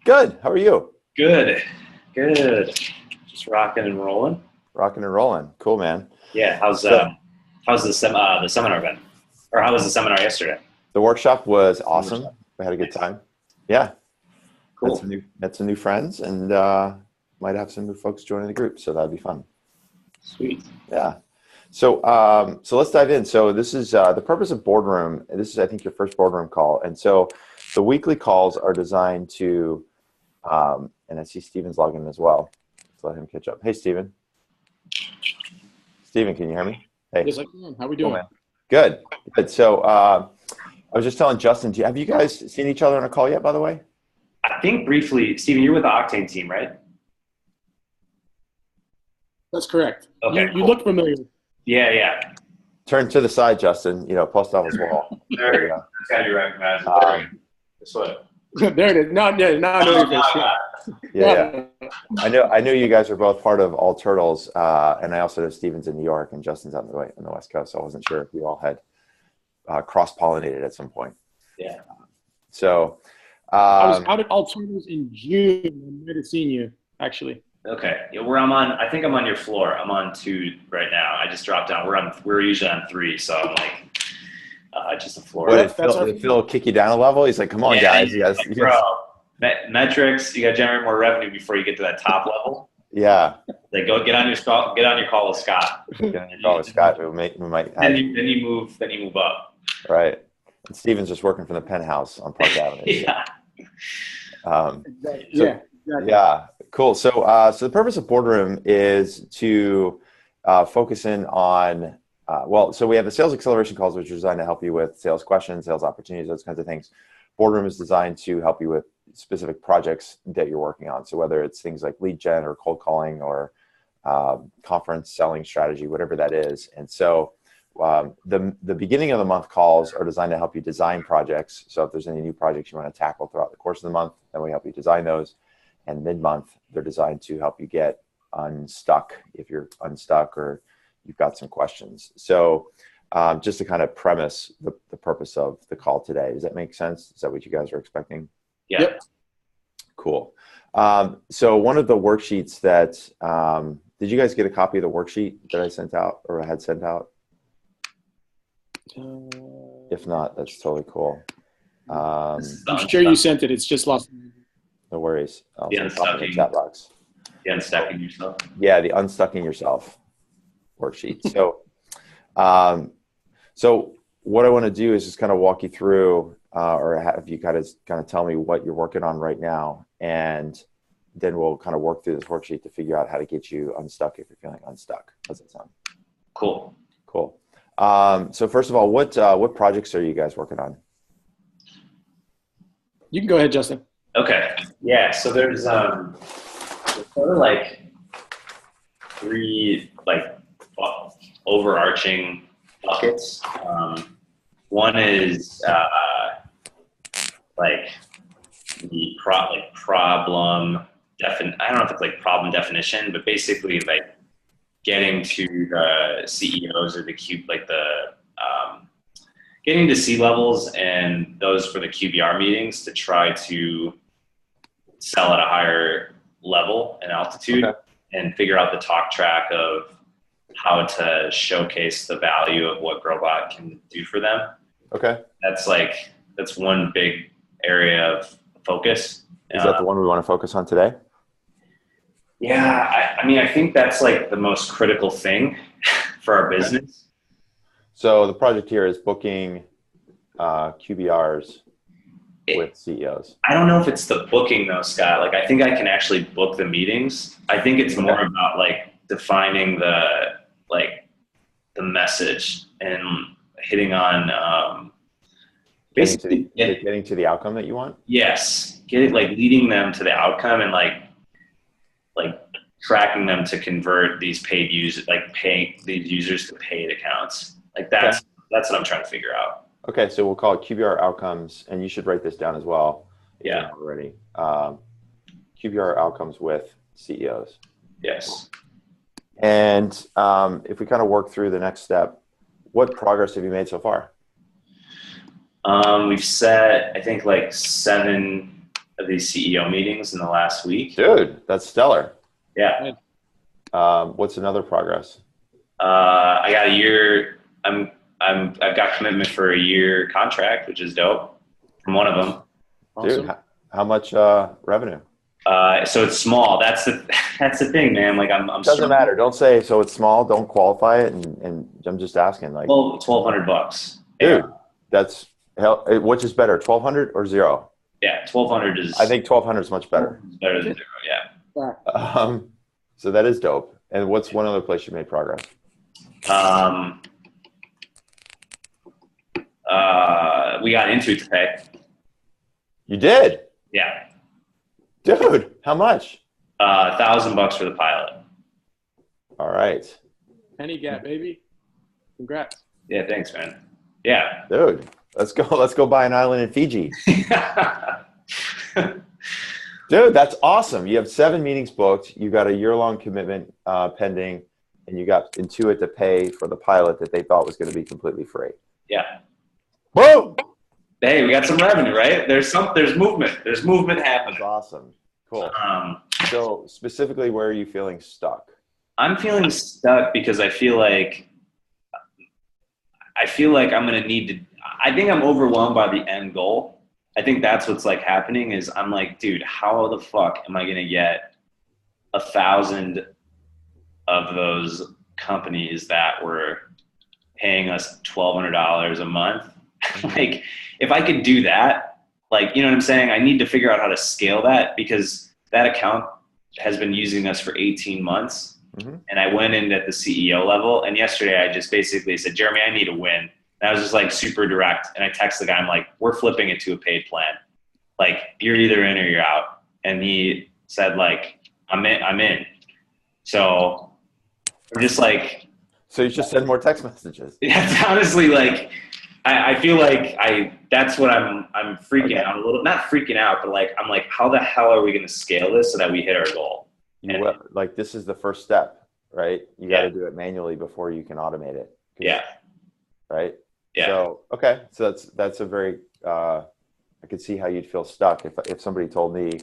Good. How are you? Good. Good. Just rocking and rolling. Rocking and rolling. Cool, man. Yeah. How's the seminar been? Or how was the seminar yesterday? The workshop was awesome. We had a good time. Yeah. Cool. Met some new friends and might have some new folks joining the group, so that'd be fun. Sweet. Yeah. So let's dive in. So this is the purpose of Boardroom. This is, I think, your first Boardroom call. And so the weekly calls are designed to, and I see Stephen's logging in as well. Let's let him catch up. Hey, Stephen. Stephen, can you hear me? Hey. Yes, I can. How are we doing? Cool, good. Good. So I was just telling Justin, have you guys seen each other on a call yet, by the way? I think briefly, Stephen, you're with the Octane team, right? That's correct. Okay, You look familiar. Yeah. Turn to the side, Justin. Post office wall. There you go. It's got to be recognized. This way. There it is. No, I know your face. Yeah. I knew you guys were both part of All Turtles, and I also know Stephen's in New York and Justin's on the West Coast, so I wasn't sure if you all had cross-pollinated at some point. Yeah. So I was out at All Turtles in June. I might have seen you, actually. Okay. Yeah, I think I'm on your floor. I'm on 2 right now. I just dropped down. We're usually on 3, so I'm like just a floor. What, did Phil kick you down a level? He's like, come on, guys. You guys, bro. Metrics, you got to generate more revenue before you get to that top level. Yeah. Like get on your call with Scott. Get on your call with Scott. We might then you move up. Right. And Stephen's just working from the penthouse on Park Avenue. Yeah. Exactly. Yeah. Cool. So the purpose of Boardroom is to focus in on so we have the sales acceleration calls, which are designed to help you with sales questions, sales opportunities, those kinds of things. Boardroom is designed to help you with specific projects that you're working on. So whether it's things like lead gen or cold calling or conference selling strategy, whatever that is. And so the beginning of the month calls are designed to help you design projects. So if there's any new projects you want to tackle throughout the course of the month, then we help you design those. And mid-month, they're designed to help you get unstuck if you're unstuck or you've got some questions. So just to kind of premise the purpose of the call today. Does that make sense? Is that what you guys are expecting? Yeah. Yep. Cool. So one of the worksheets that, did you guys get a copy of the worksheet that I sent out or I had sent out? If not, that's totally cool. I'm sure you sent it. It's just lost. No worries. I'll the pop it in the unstucking. chat box. The unstucking yourself. Yeah, the unstucking yourself worksheet. So what I want to do is just kind of walk you through, or have you kind of tell me what you're working on right now, and then we'll kind of work through this worksheet to figure out how to get you unstuck if you're feeling unstuck. How's that sound? Cool. So first of all, what projects are you guys working on? You can go ahead, Justin. Okay. Yeah. So there's sort of like 3 overarching buckets. One is the problem I don't know if it's like problem definition, but basically like getting to the CEOs or getting to C-levels and those for the QBR meetings to try to sell at a higher level and altitude, and figure out the talk track of how to showcase the value of what Growbot can do for them. Okay. That's one big area of focus. Is that the one we want to focus on today? Yeah. I think that's like the most critical thing for our business. So the project here is booking QBRs with CEOs. I don't know if it's the booking though, Scott. Like, I think I can actually book the meetings. I think it's more about like defining the message and hitting on basically getting to the outcome that you want. Yes, leading them to the outcome and like tracking them to convert these paid users, like paying these users to paid accounts. Like that's what I'm trying to figure out. Okay, so we'll call it QBR outcomes, and you should write this down as well. Yeah. Already. QBR outcomes with CEOs. Yes. And if we kind of work through the next step, what progress have you made so far? We've set, I think, like 7 of these CEO meetings in the last week. Dude, that's stellar. Yeah. What's another progress? I got a year. I've got commitment for a year contract, which is dope from one of them. Dude, Awesome. how much revenue? So it's small. That's the thing, man. Like I'm Doesn't matter. Don't say so it's small. Don't qualify it. And I'm just asking, like, well, $1,200. dude, that's hell. Which is better, 1,200 or zero? Yeah, 1,200 is. I think 1,200 is much better. Better than zero. Yeah. So that is dope. And what's one other place you made progress? We got into to pay. You did? Yeah. Dude, how much? $1,000 for the pilot. All right. Penny gap, baby. Congrats. Yeah, thanks, man. Yeah. Dude, let's go buy an island in Fiji. Dude, that's awesome. You have 7 meetings booked. You got a year-long commitment pending, and you got Intuit to pay for the pilot that they thought was going to be completely free. Yeah. Boom! Hey, we got some revenue, right? There's movement. There's movement happening. That's awesome. Cool. So specifically, where are you feeling stuck? I'm feeling stuck because I feel like I'm going to need to, I think I'm overwhelmed by the end goal. I think that's what's like happening is I'm like, dude, how the fuck am I going to get 1,000 of those companies that were paying us $1,200 a month? Like, if I could do that, like, you know what I'm saying? I need to figure out how to scale that because that account has been using us for 18 months. Mm-hmm. And I went in at the CEO level. And yesterday I just basically said, Jeremy, I need a win. And I was just like super direct. And I texted the guy, I'm like, we're flipping it to a paid plan. Like, you're either in or you're out. And he said, like, I'm in. So I'm just like. So you just send more text messages. Yeah, it's honestly like, I feel like that's what I'm freaking out a little, not freaking out, but like, I'm like, how the hell are we going to scale this so that we hit our goal? Like, this is the first step, right? You got to do it manually before you can automate it. Yeah. Right. Yeah. So, okay. So that's a very, I could see how you'd feel stuck. If somebody told me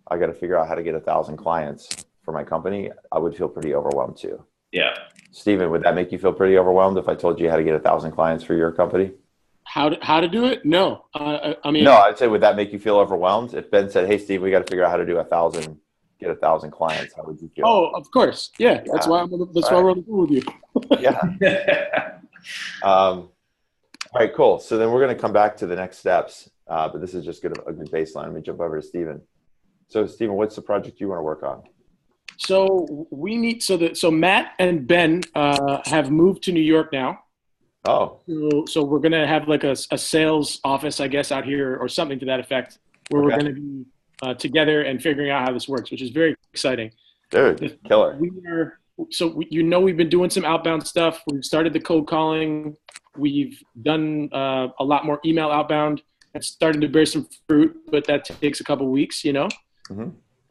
I got to figure out how to get 1,000 clients for my company, I would feel pretty overwhelmed too. Yeah. Steven, would that make you feel pretty overwhelmed if I told you how to get 1,000 clients for your company? How to do it? No. I mean. No, I'd say, would that make you feel overwhelmed? If Ben said, hey, Steve, we got to figure out how to do get 1,000 clients, how would you feel? Oh, of course. Yeah. That's why we're on the phone with you. Yeah. All right, cool. So then we're going to come back to the next steps, but this is just a good baseline. Let me jump over to Steven. So Steven, what's the project you want to work on? So so Matt and Ben have moved to New York now. Oh. So we're going to have like a sales office, I guess, out here or something to that effect, where we're going to be together and figuring out how this works, which is very exciting. Dude, killer. We've been doing some outbound stuff. We've started the cold calling. We've done a lot more email outbound. It's starting to bear some fruit, but that takes a couple weeks,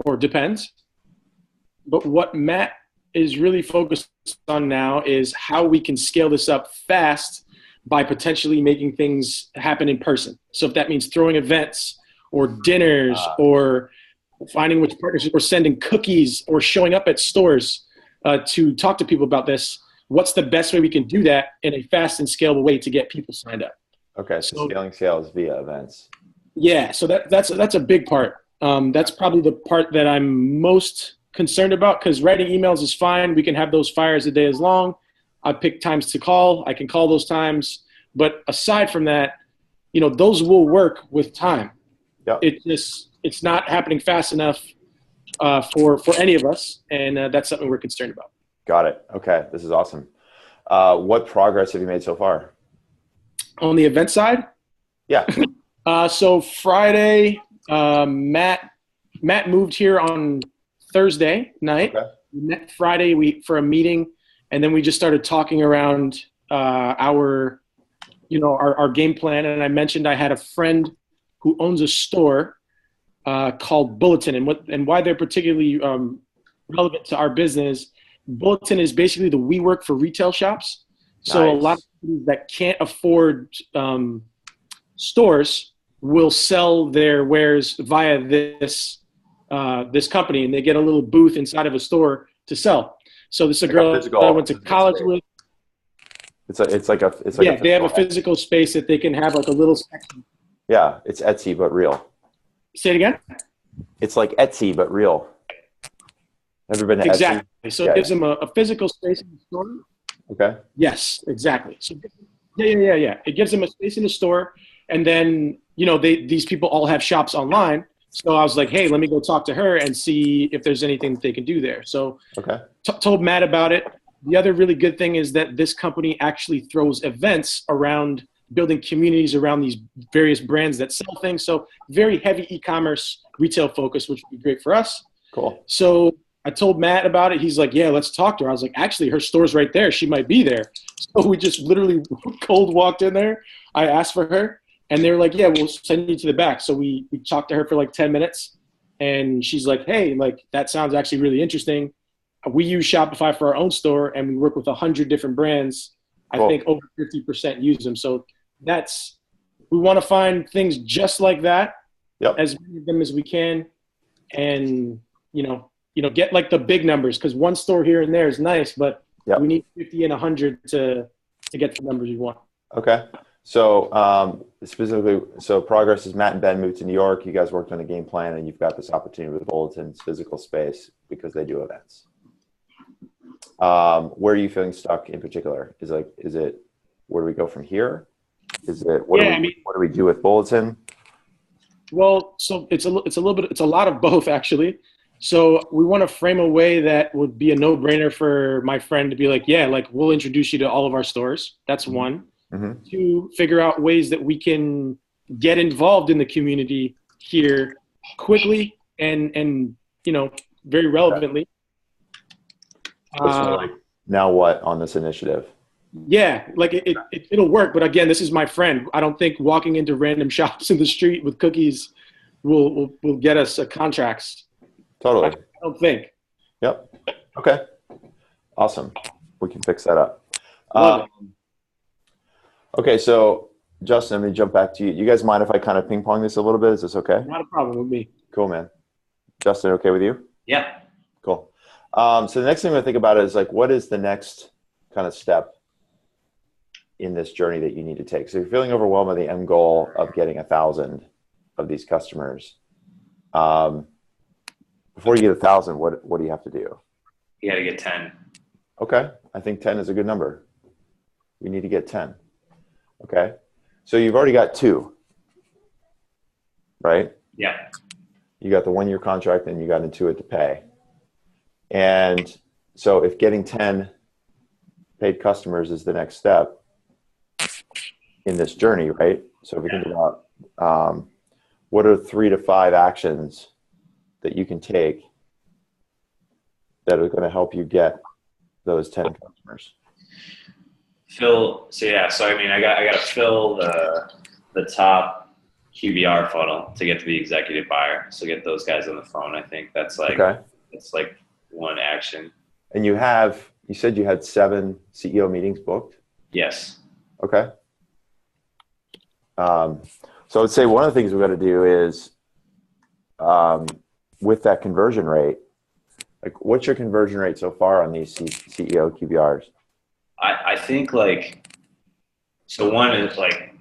or depends. But what Matt is really focused on now is how we can scale this up fast by potentially making things happen in person. So if that means throwing events or dinners or finding which partners or sending cookies or showing up at stores to talk to people about this, what's the best way we can do that in a fast and scalable way to get people signed up? Okay, so scaling sales via events. Yeah, so that's a big part. That's probably the part that I'm most concerned about, because writing emails is fine. We can have those fires a day as long. I pick times to call. I can call those times. But aside from that, those will work with time. Yep. It's not happening fast enough for any of us, and that's something we're concerned about. Got it. Okay, this is awesome. What progress have you made so far? On the event side? Yeah. So Friday, Matt moved here on Thursday night. Okay. We met Friday for a meeting, and then we just started talking around our game plan. And I mentioned I had a friend who owns a store called Bulletin, and why they're particularly relevant to our business. Bulletin is basically the WeWork for retail shops. So nice. A lot of people that can't afford stores will sell their wares via this company, and they get a little booth inside of a store to sell. So this is a girl that I went to college with. It's like a they have a physical space that they can have like a little section. Yeah, it's Etsy but real. Say it again. It's like Etsy but real. Ever been to exactly. Etsy? So it gives them a physical space in the store. Okay. Yes, exactly. So yeah. It gives them a space in the store, and then these people all have shops online. So I was like, hey, let me go talk to her and see if there's anything that they can do there. So told Matt about it. The other really good thing is that this company actually throws events around building communities around these various brands that sell things. So very heavy e-commerce retail focus, which would be great for us. Cool. So I told Matt about it. He's like, yeah, let's talk to her. I was like, actually, her store's right there. She might be there. So we just literally cold walked in there. I asked for her, and they were like, yeah, we'll send you to the back. So we talked to her for like 10 minutes, and she's like, hey, like that sounds actually really interesting. We use Shopify for our own store, and we work with 100 different brands. Cool. I think over 50% use them. So we want to find things just like that, as many of them as we can, and get like the big numbers, because one store here and there is nice, but we need 50 and 100 to get the numbers we want. Okay. So specifically, progress is Matt and Ben moved to New York. You guys worked on a game plan, and you've got this opportunity with Bulletin's physical space because they do events. Where are you feeling stuck in particular? Is it where do we go from here? Is it what do we do with Bulletin? Well, so it's a lot of both actually. So we want to frame a way that would be a no-brainer for my friend to be like, yeah, like we'll introduce you to all of our stores. That's one. Mm-hmm. To figure out ways that we can get involved in the community here quickly and very relevantly. Now what on this initiative? Yeah, like it'll work. But again, this is my friend. I don't think walking into random shops in the street with cookies will get us contracts. Totally. I don't think. Yep. Okay. Awesome. We can fix that up. Okay, so Justin, let me jump back to you. You guys mind if I kind of ping pong this a little bit? Is this okay? Not a problem with me. Cool, man. Justin, okay with you? Yeah. Cool. So the next thing I think about is like, what is the next kind of step in this journey that you need to take? So if you're feeling overwhelmed by the end goal of getting 1,000 of these customers. Before you get 1,000, what do you have to do? You got to get 10. Okay. I think 10 is a good number. We need to get 10. Okay. So you've already got 2, right? Yeah. You got the 1-year contract and you got Intuit to pay. And so if getting 10 paid customers is the next step in this journey, right? So if we think about what are 3 to 5 actions that you can take that are going to help you get those 10 customers? So I mean, I got to fill the top QBR funnel to get to the executive buyer. So get those guys on the phone. I think that's like one action. And you said you had 7 CEO meetings booked? Yes. Okay. So I would say one of the things we've got to do is with that conversion rate, like what's your conversion rate so far on these CEO QBRs? I think so one is like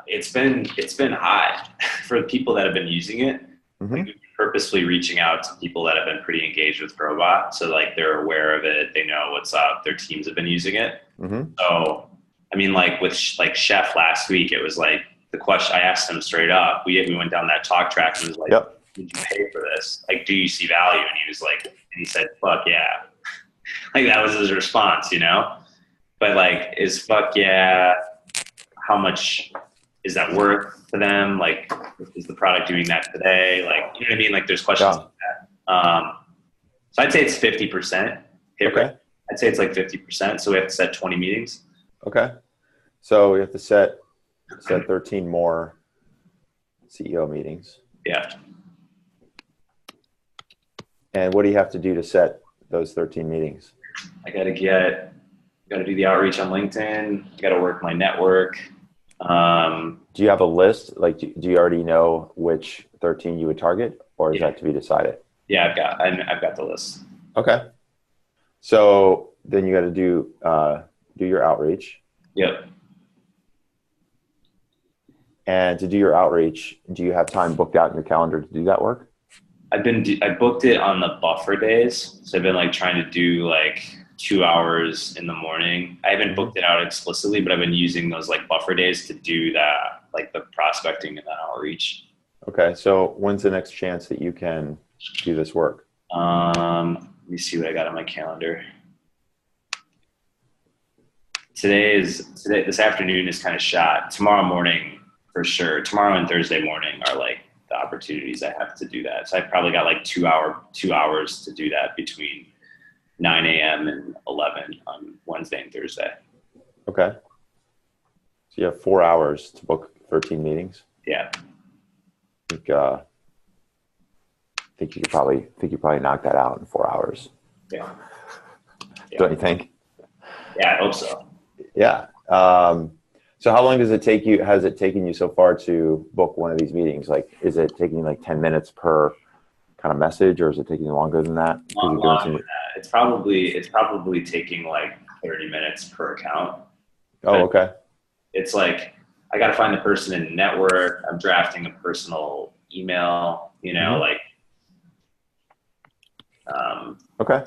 it's been high for the people that have been using it. Mm-hmm. Like, we've been purposely reaching out to people that have been pretty engaged with Growbot, so like they're aware of it, they know what's up, their teams have been using it. Mm-hmm. So I mean, like with Chef last week, it was like the question I asked him straight up. We went down that talk track and was like, yep. Did you pay for this? Like, do you see value? And he was like, and he said, fuck yeah. Like that was his response, But like, is fuck yeah, how much is that worth to them? Like, is the product doing that today? Like, you know what I mean? Like there's questions like that. So I'd say it's 50% hit rate. I'd say it's like 50%. So we have to set 20 meetings. Okay. So we have to set 13 more CEO meetings. Yeah. And what do you have to do to set those 13 meetings? I got to do the outreach on LinkedIn. I got to work my network. Do you have a list? Like, do you already know which 13 you would target, or is that to be decided? Yeah, I've got the list. Okay. So then you got to do your outreach. Yep. And to do your outreach, do you have time booked out in your calendar to do that work? I booked it on the buffer days. So I've been like trying to do like 2 hours in the morning. I haven't booked it out explicitly, but I've been using those like buffer days to do that, like the prospecting and the outreach. Okay. So when's the next chance that you can do this work? Let me see what I got on my calendar. This afternoon is kind of shot. Tomorrow morning, for sure. Tomorrow and Thursday morning are like the opportunities I have to do that. So I probably got like 2 hours to do that between 9 a.m. and 11 on Wednesday and Thursday. Okay. So you have 4 hours to book 13 meetings. Yeah. I think you probably knock that out in 4 hours. Yeah. Don't you think? Yeah, I hope so. Yeah. So how long does it take you? Has it taken you so far to book one of these meetings? Like, is it taking like 10 minutes per kind of message, or is it taking longer than that? Longer than that. It's probably taking like 30 minutes per account. Oh, okay. It's like I got to find the person in the network. I'm drafting a personal email. Like. Okay.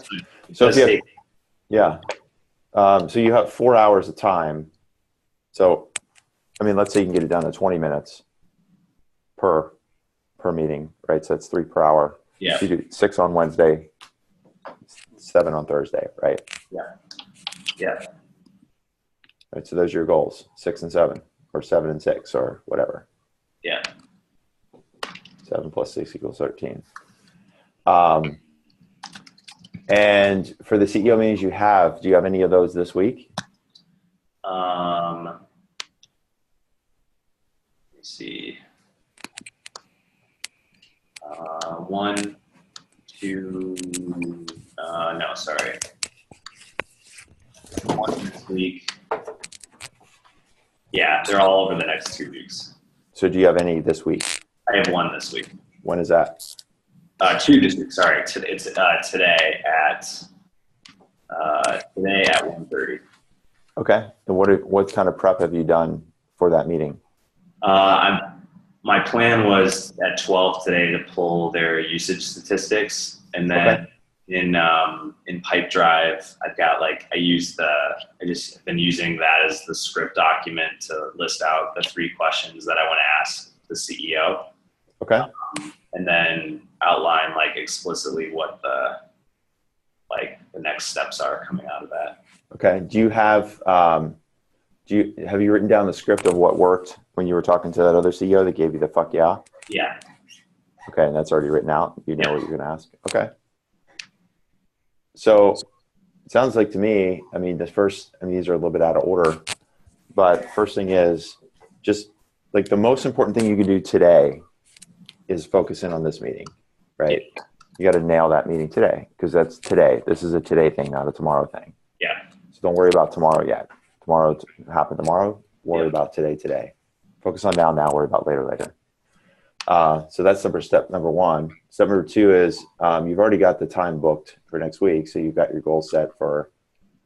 So if you have, so you have 4 hours of time. So, I mean, let's say you can get it down to 20 minutes per meeting, right? So that's 3 per hour. Yeah. So you do 6 on Wednesday, 7 on Thursday, right? Yeah. Yeah. Right. So those are your goals: 6 and 7, or 7 and 6, or whatever. Yeah. 7 plus 6 equals 13. And for the CEO meetings you have, do you have any of those this week? Let me see. 1, 2. No, sorry. 1 this week. Yeah, they're all over the next 2 weeks. So do you have any this week? I have 1 this week. When is that? 2 this week. Sorry, it's today at 1:30. Okay. And what kind of prep have you done for that meeting? My plan was at 12 today to pull their usage statistics, and then in Pipedrive, I've got I just have been using that as the script document to list out the 3 questions that I want to ask the CEO. Okay. And then outline like explicitly what the next steps are coming out of that. Okay. Do you have you written down the script of what worked when you were talking to that other CEO that gave you the fuck yeah? Yeah. Okay, and that's already written out. You know what you're going to ask. Okay. So it sounds like to me, I mean, these are a little bit out of order, but first thing is just like the most important thing you can do today is focus in on this meeting, right? Yeah. You got to nail that meeting today, because that's today. This is a today thing, not a tomorrow thing. Yeah. So don't worry about tomorrow yet. Tomorrow happen tomorrow. Worry about today. Focus on now, worry about later. So that's step number 1. Step number 2 is you've already got the time booked for next week. So you've got your goal set for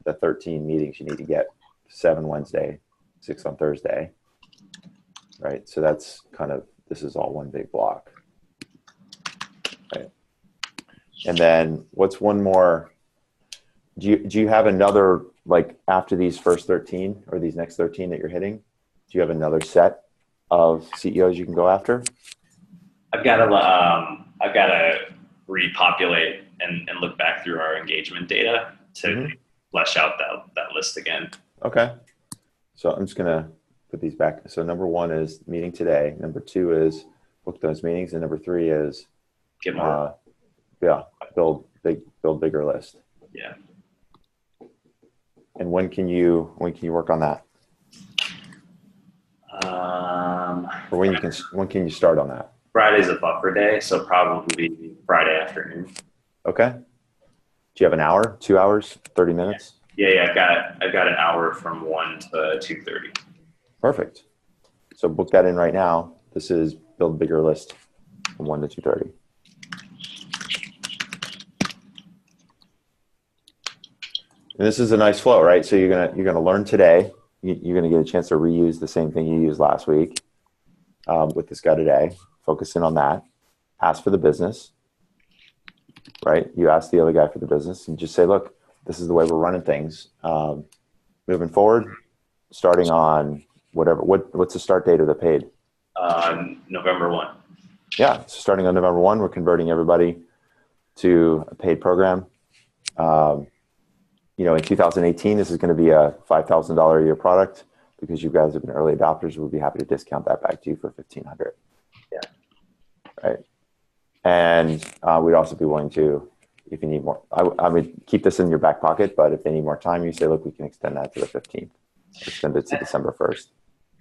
the 13 meetings you need to get: 7 Wednesday, 6 on Thursday, right? So that's this is all one big block, right? And then what's one more? Do you have another, like after these first 13 or these next 13 that you're hitting, do you have another set of CEOs you can go after? I've got to repopulate and look back through our engagement data to flesh out that list again. Okay. So I'm just going to put these back. So number 1 is meeting today. Number 2 is book those meetings. And number 3 is get more. Build bigger list. Yeah. And when can you work on that? Or when can you start on that? Friday's a buffer day, so probably Friday afternoon. Okay. Do you have an hour, 2 hours, 30 minutes? Yeah. I've got an hour from 1 to 2:30. Perfect. So book that in right now. This is build a bigger list from 1 to 2:30. And this is a nice flow, right? So you're gonna learn today. You're gonna get a chance to reuse the same thing you used last week with this guy today. Focus in on that. Ask for the business, right? You ask the other guy for the business and just say, look, this is the way we're running things. Moving forward, starting on what's the start date of the paid? November 1. Yeah, so starting on November 1, we're converting everybody to a paid program. In 2018, this is going to be a $5,000 a year product because you guys have been early adopters. We'll be happy to discount that back to you for $1,500. Yeah. Right. And we'd also be willing to, if you need more, I would keep this in your back pocket, but if they need more time, you say, look, we can extend that to the 15th, extend it to December 1st.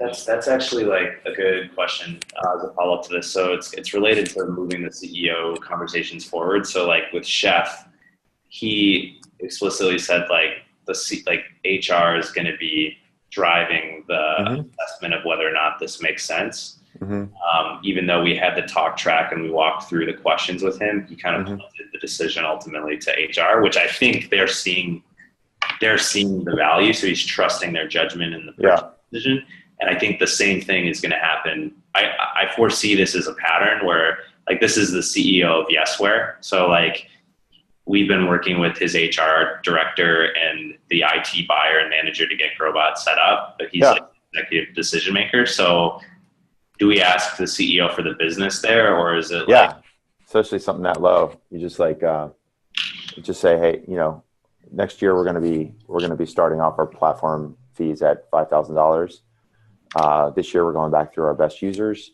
That's actually like a good question as a follow up to this. So it's related to moving the CEO conversations forward. So like with Chef, he explicitly said HR is going to be driving the assessment of whether or not this makes sense. Even though we had the talk track and we walked through the questions with him, he kind of did the decision ultimately to HR, which I think they're seeing the value. So he's trusting their judgment in the decision. And I think the same thing is going to happen. I foresee this as a pattern where like this is the CEO of Yesware. So like we've been working with his HR director and the IT buyer and manager to get Growbot set up, but he's like the executive decision maker. So do we ask the CEO for the business there, or is it especially something that low? You just just say, hey, next year we're going to be starting off our platform fees at $5,000. This year we're going back through our best users,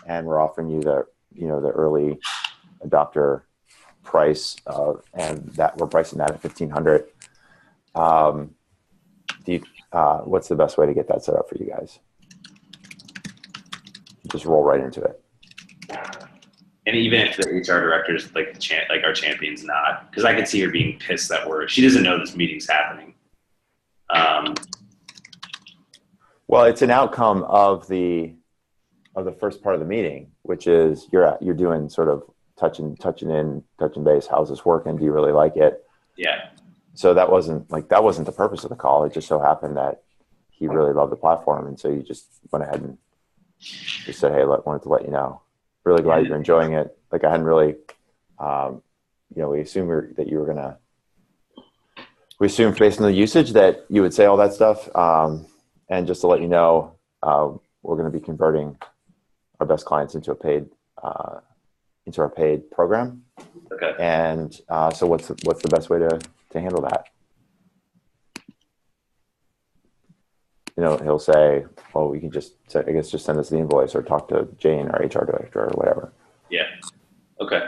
and we're offering you the early adopter price and that we're pricing that at $1,500. What's the best way to get that set up for you guys? Just roll right into it. And even if the HR director is like our champion's not, because I could see her being pissed that she doesn't know this meeting's happening. Well, it's an outcome of the first part of the meeting, which is you're doing sort of touching base. How's this working? Do you really like it? Yeah. So that wasn't the purpose of the call. It just so happened that he really loved the platform, and so you just went ahead and just said, hey, wanted to let you know. Really glad you're enjoying it. Like I hadn't really, we assumed that you were gonna. We assumed based on the usage that you would say all that stuff. And just to let you know, we're going to be converting our best clients into our paid program. Okay. And so what's the best way to handle that? He'll say, well, we can just send us the invoice or talk to Jane, our HR director, or whatever. Yeah. Okay.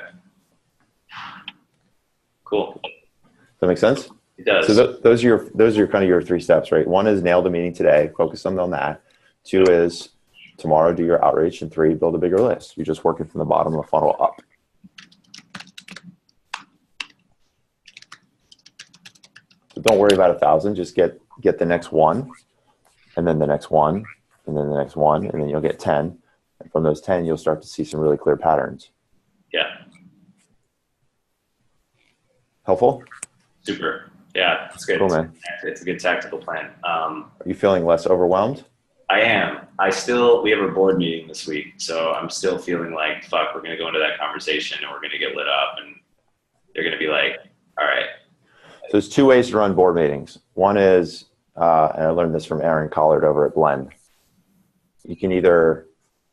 Cool. Does that make sense? It does. So those are kind of your 3 steps, right? 1 is nail the meeting today, focus on that. 2 is tomorrow do your outreach, and 3, build a bigger list. You're just working from the bottom of the funnel up. So don't worry about 1,000. Just get the next 1, and then the next 1, and then the next 1, and then you'll get 10. And from those 10, you'll start to see some really clear patterns. Yeah. Helpful? Super. Yeah, it's good. Cool, man. It's a good tactical plan. Are you feeling less overwhelmed? I am. We have a board meeting this week, so I'm still feeling like, fuck, we're going to go into that conversation and we're going to get lit up, and they're going to be like, all right. So there's 2 ways to run board meetings. One is, and I learned this from Aaron Collard over at Blend. You can either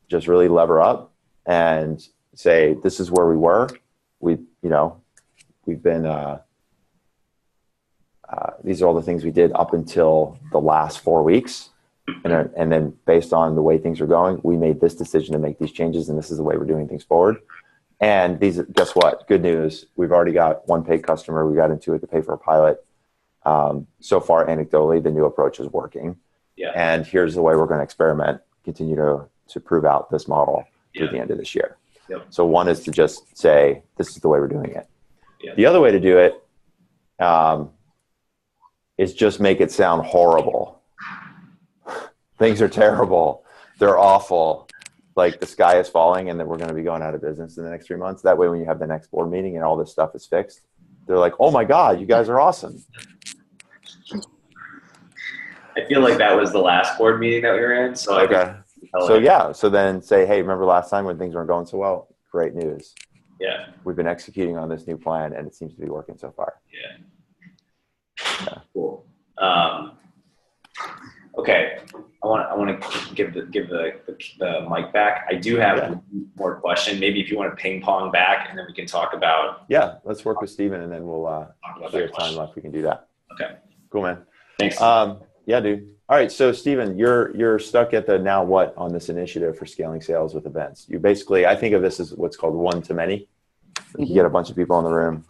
just really lever up and say, this is where we were. We've been, these are all the things we did up until the last 4 weeks. And then based on the way things are going, we made this decision to make these changes, and this is the way we're doing things forward. And guess what? Good news. We've already got 1 paid customer. We got into it to pay for a pilot. So far, anecdotally, the new approach is working. Yeah. And here's the way we're going to experiment, continue to prove out this model through the end of this year. Yep. So 1 is to just say, this is the way we're doing it. Yeah. The other way to do it is just make it sound horrible. Things are terrible. they're awful, like the sky is falling and that we're going to be going out of business in the next 3 months. That way, when you have the next board meeting and all this stuff is fixed, they're like, oh my God, you guys are awesome. I feel like that was the last board meeting that we were in. So okay. So yeah. So then say, hey, remember last time when things weren't going so well? Great news. Yeah. We've been executing on this new plan and it seems to be working so far. Yeah. Cool. Okay. I want to give the mic back. I do have one more question. Maybe if you want to ping pong back and then we can talk about. Yeah. Let's work with Stephen and then we'll, if we have time left, we can do that. Okay. Cool, man. Thanks. Yeah, dude. All right. So Stephen, you're stuck at the now what on this initiative for scaling sales with events. You basically, I think of this as what's called one to many. You get a bunch of people in the room,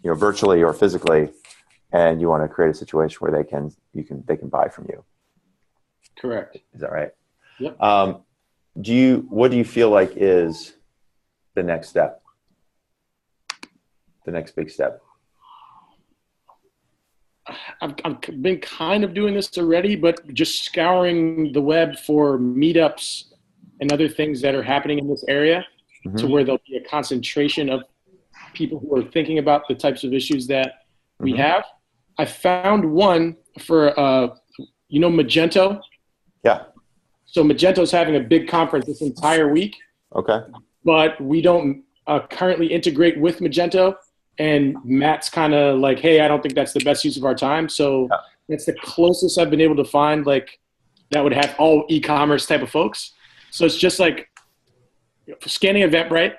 virtually or physically, and you want to create a situation where they can buy from you. Correct. Is that right? Yep. What do you feel like is the next step? The next big step? I've been kind of doing this already, but just scouring the web for meetups and other things that are happening in this area to where there'll be a concentration of people who are thinking about the types of issues that we have. I found one for, Magento. Yeah. So Magento's having a big conference this entire week. Okay. But we don't currently integrate with Magento. And Matt's kind of like, hey, I don't think that's the best use of our time. So that's the closest I've been able to find, like, that would have all e-commerce type of folks. So it's just like scanning Eventbrite.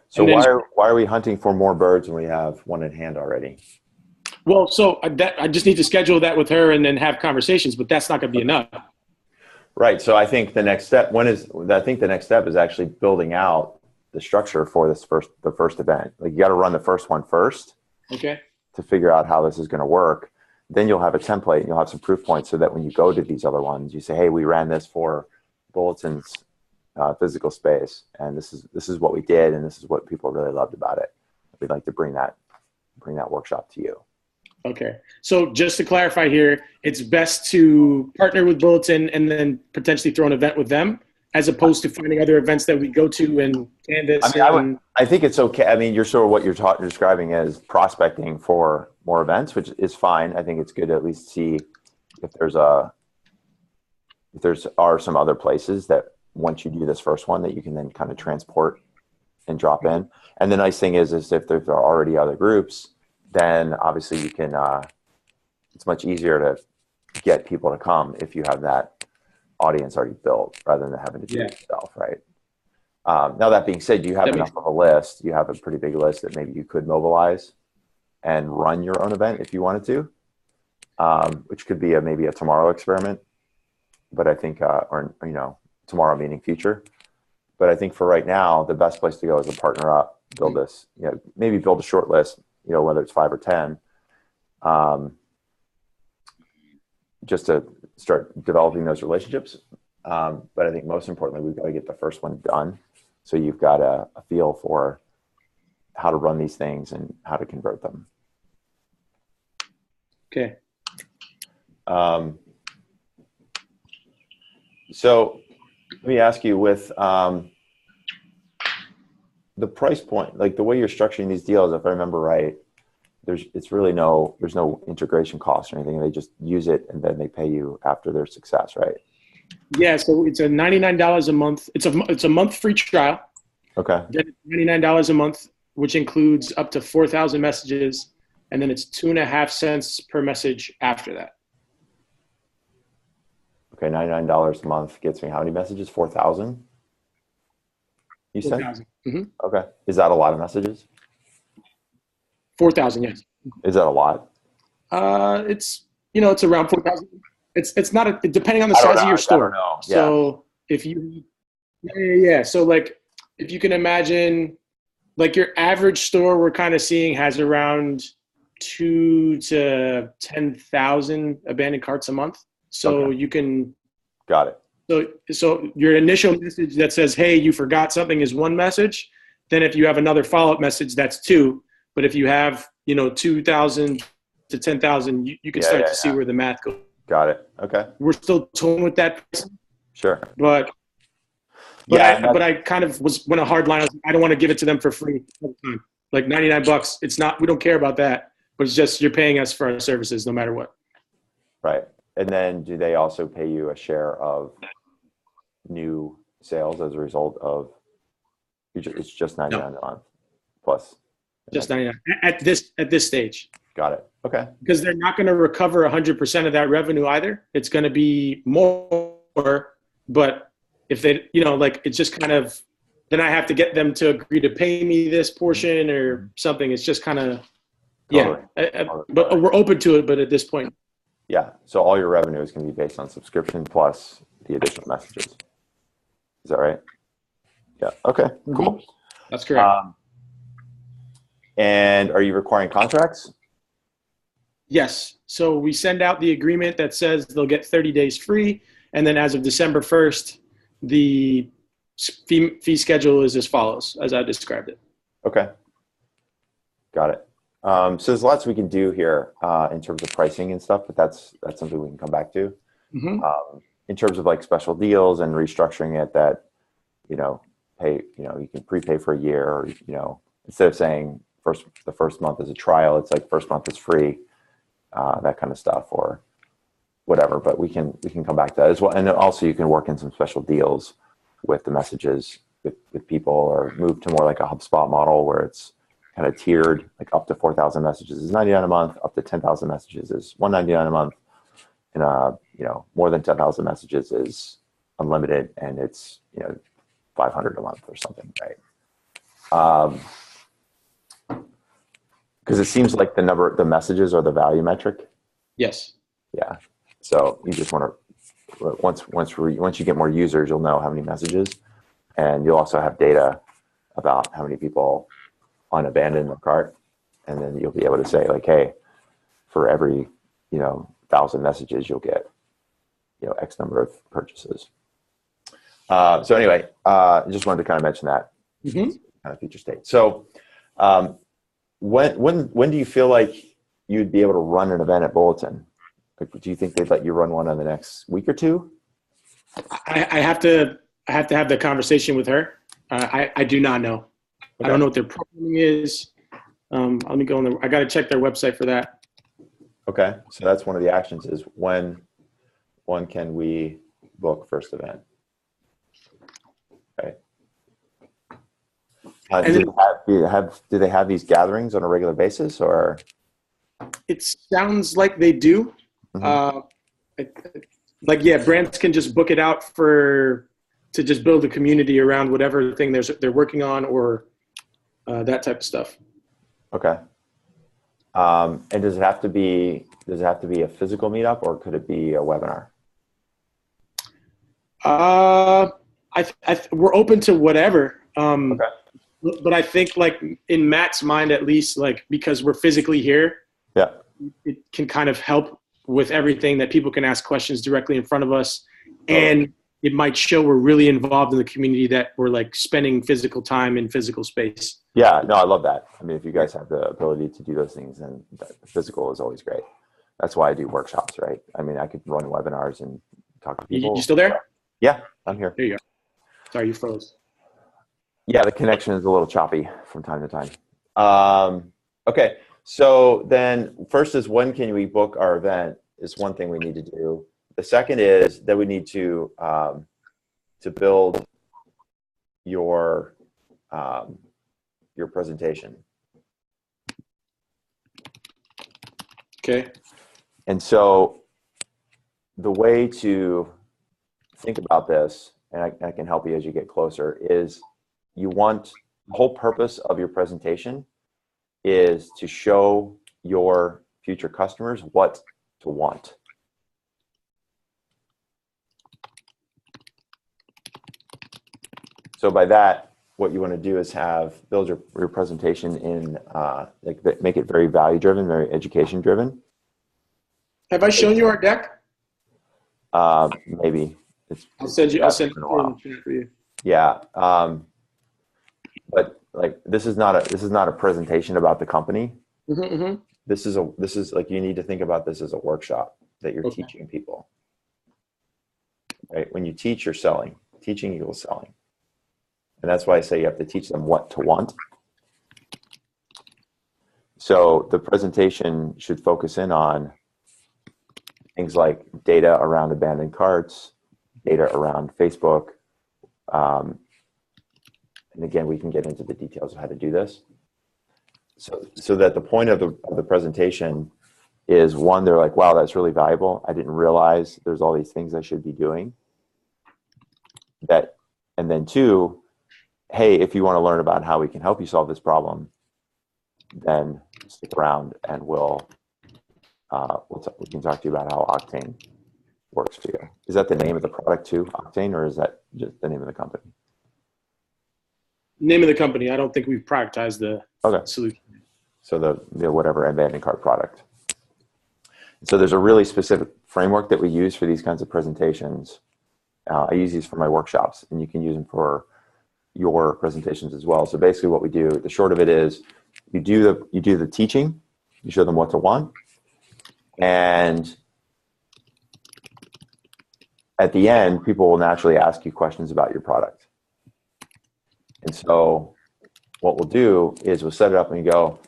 So why are we hunting for more birds when we have one in hand already? Well, so I just need to schedule that with her and then have conversations, but that's not going to be enough. Right. So I think the next step is actually building out the structure for the first event. Like, you got to run the first one first. Okay. To figure out how this is going to work. Then you'll have a template and you'll have some proof points so that when you go to these other ones, you say, hey, we ran this for Bulletin's physical space, and this is what we did, and this is what people really loved about it. We'd like to bring that workshop to you. Okay. So just to clarify here, it's best to partner with Bulletin and then potentially throw an event with them, as opposed to finding other events that we go to and canvas. I think it's okay. I mean, you're sort of what you're describing as prospecting for more events, which is fine. I think it's good to at least see if there's some other places that once you do this first one that you can then kind of transport and drop in. And the nice thing is if there are already other groups, then obviously you can, it's much easier to get people to come if you have that audience already built rather than having to do it yourself, right? Now, that being said, you have enough of a list. You have a pretty big list that maybe you could mobilize and run your own event if you wanted to, which could be maybe a tomorrow experiment. But I think, tomorrow meaning future. But I think for right now, the best place to go is to partner up, build this, maybe build a short list, whether it's 5 or 10, just to start developing those relationships. But I think most importantly, we've got to get the first one done. So you've got a feel for how to run these things and how to convert them. Okay. So let me ask you, with the price point, like the way you're structuring these deals, if I remember right, there's no integration cost or anything. They just use it and then they pay you after their success, right? Yeah. So it's a $99 a month. It's a month free trial. Okay. Then $99 a month, which includes up to 4,000 messages, and then it's 2.5 cents per message after that. Okay, $99 a month gets me how many messages? 4,000? You said? 4,000. Mm-hmm. Okay. Is that a lot of messages? 4,000, yes. Is that a lot? It's around 4,000. It's not depending on the size of your store. I don't know. So if you, So like, if you can imagine, like your average store we're kind of seeing has around 2 to 10,000 abandoned carts a month. So you can. Got it. So your initial message that says, hey, you forgot something is one message. Then if you have another follow-up message, that's 2. But if you have, 2,000 to 10,000, you can start to see where the math goes. Got it. Okay. We're still toying with that. Sure. But Yeah. I kind of went a hard line. I don't want to give it to them for free. Like $99. It's not, we don't care about that, but it's just, you're paying us for our services no matter what. Right. And then do they also pay you a share of new sales as a result of, it's just 99 a month plus? Just 99 at this stage. Got it. Okay. Because they're not going to recover 100% of that revenue either. It's going to be more, but if they, like, it's just kind of, then I have to get them to agree to pay me this portion or something. It's just kind of, Totally. but we're open to it. But at this point, yeah. So all your revenue is going to be based on subscription plus the additional messages. Is that right? Yeah. Okay. Cool. That's correct. And are you requiring contracts? Yes. So we send out the agreement that says they'll get 30 days free. And then as of December 1st, the fee schedule is as follows, as I described it. Okay. Got it. So there's lots we can do here in terms of pricing and stuff, but that's something we can come back to. In terms of like special deals and restructuring it that, you can prepay for a year, or, instead of saying the first month is a trial, it's like first month is free, that kind of stuff, or whatever. But we can come back to that as well. And also you can work in some special deals with the messages with people, or move to more like a HubSpot model where it's kind of tiered, like up to 4,000 messages is $99 a month, up to 10,000 messages is $199 a month, and more than 10,000 messages is unlimited, and it's $500 a month or something, right? Because it seems like the messages are the value metric. Yes. Yeah. So you just want to, once you get more users, you'll know how many messages, and you'll also have data about how many people unabandon the cart, and then you'll be able to say like, hey, for every 1,000 messages, you'll get X number of purchases. So anyway, just wanted to kind of mention that kind of future state. So when do you feel like you'd be able to run an event at Bulletin? Like, do you think they'd let you run one in the next week or two? I have to have the conversation with her. I do not know. Okay. I don't know what their programming is. Let me go on there. I got to check their website for that. Okay. So that's one of the actions is when can we book first event? Okay. Do they have these gatherings on a regular basis, or? It sounds like they do. Brands can just book it out to just build a community around whatever thing they're working on, or that type of stuff. Okay. And does it have to be a physical meetup, or could it be a webinar? We're open to whatever. Okay. But I think, like, in Matt's mind, at least, like, because we're physically here, yeah, it can kind of help with everything, that people can ask questions directly in front of us. And it might show we're really involved in the community, that we're like spending physical time in physical space. Yeah, no, I love that. I mean, if you guys have the ability to do those things, then physical is always great. That's why I do workshops, right? I mean, I could run webinars and talk to people. You still there? Yeah, I'm here. There you go. Sorry, you froze. Yeah, the connection is a little choppy from time to time. Okay, so then first is, when can we book our event is one thing we need to do. The second is that we need to build your presentation. Okay. And so the way to think about this, and I can help you as you get closer, is the whole purpose of your presentation is to show your future customers what to want. So by that, what you want to do is build your presentation in make it very value driven, very education driven. Have I shown you our deck? Maybe. I'll send it for you. Yeah. But like, this is not a presentation about the company. This is like, you need to think about this as a workshop that you're teaching people. right? When you teach, you're selling. Teaching equals selling. And that's why I say you have to teach them what to want. So the presentation should focus in on things like data around abandoned carts, data around Facebook. And again, we can get into the details of how to do this. So that the point of the presentation is, one, they're like, wow, that's really valuable. I didn't realize there's all these things I should be doing. And then two, hey, if you want to learn about how we can help you solve this problem, then stick around and we can talk to you about how Octane works for you. Is that the name of the product too, Octane, or is that just the name of the company? Name of the company. I don't think we've productized the solution. So the whatever abandoned cart product. So there's a really specific framework that we use for these kinds of presentations. I use these for my workshops, and you can use them for your presentations as well. So basically what we do, the short of it is, you do the teaching, you show them what to want, and at the end, people will naturally ask you questions about your product. And so what we'll do is we'll set it up and you go,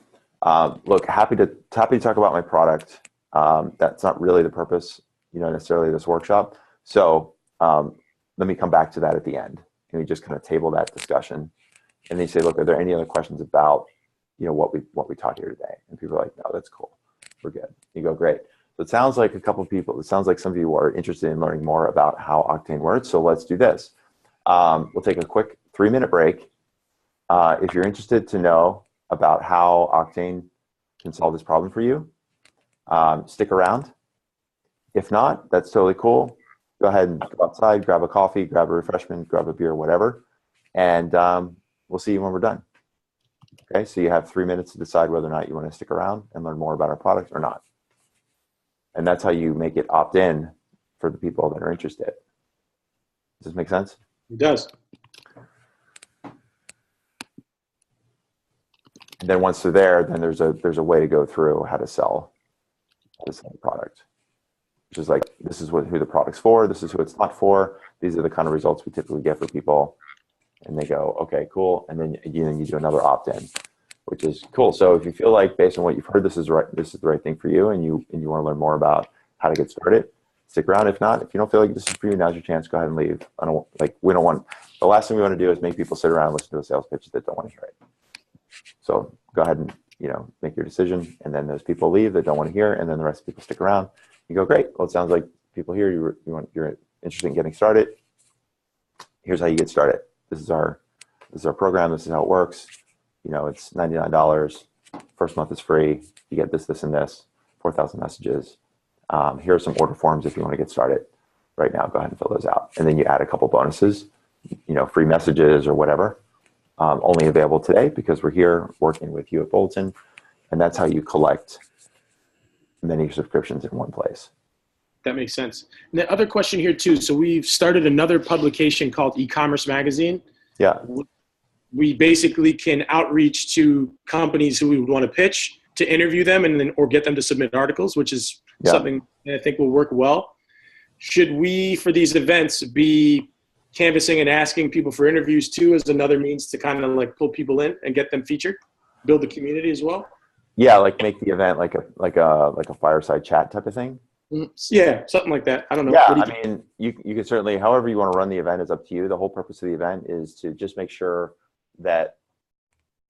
look, happy to talk about my product. That's not really the purpose, necessarily this workshop. So let me come back to that at the end. And we just kind of table that discussion. And they say, look, are there any other questions about, what we taught here today? And people are like, no, that's cool. We're good. You go, great. So it sounds like it sounds like some of you are interested in learning more about how Octane works. So let's do this. We'll take a quick 3-minute break. If you're interested to know about how Octane can solve this problem for you, stick around. If not, that's totally cool. Go ahead and go outside, grab a coffee, grab a refreshment, grab a beer, whatever. And we'll see you when we're done. Okay, so you have 3 minutes to decide whether or not you want to stick around and learn more about our product or not. And that's how you make it opt-in for the people that are interested. Does this make sense? It does. And then once they're there, then there's a way to go through how to sell the product. Which is like, this is who the product's for, this is who it's not for, these are the kind of results we typically get for people. And they go, okay, cool. And then you do another opt-in, which is cool. So if you feel like, based on what you've heard, this is the right thing for you, and you want to learn more about how to get started, stick around. If not, if you don't feel like this is for you, now's your chance. Go ahead and leave. The last thing we want to do is make people sit around and listen to a sales pitch that don't want to hear it. So go ahead and make your decision, and then those people leave that don't want to hear, and then the rest of the people stick around. You go, great. Well, it sounds like people here, you're interested in getting started. Here's how you get started. This is our program. This is how it works. It's $99. First month is free. You get this, and this. 4,000 messages. Here are some order forms if you want to get started right now. Go ahead and fill those out, and then you add a couple bonuses. Free messages or whatever. Only available today because we're here working with you at Bulletin, and that's how you collect many subscriptions in one place. That makes sense. And the other question here too, so we've started another publication called E-commerce Magazine. Yeah. We basically can outreach to companies who we would want to pitch, to interview them, or get them to submit articles, which is something that I think will work well. Should we, for these events, be canvassing and asking people for interviews too, as another means to kind of like pull people in and get them featured, build the community as well? Yeah, like make the event like a fireside chat type of thing. Yeah, something like that. I don't know. Yeah, you can certainly, however you want to run the event is up to you. The whole purpose of the event is to just make sure that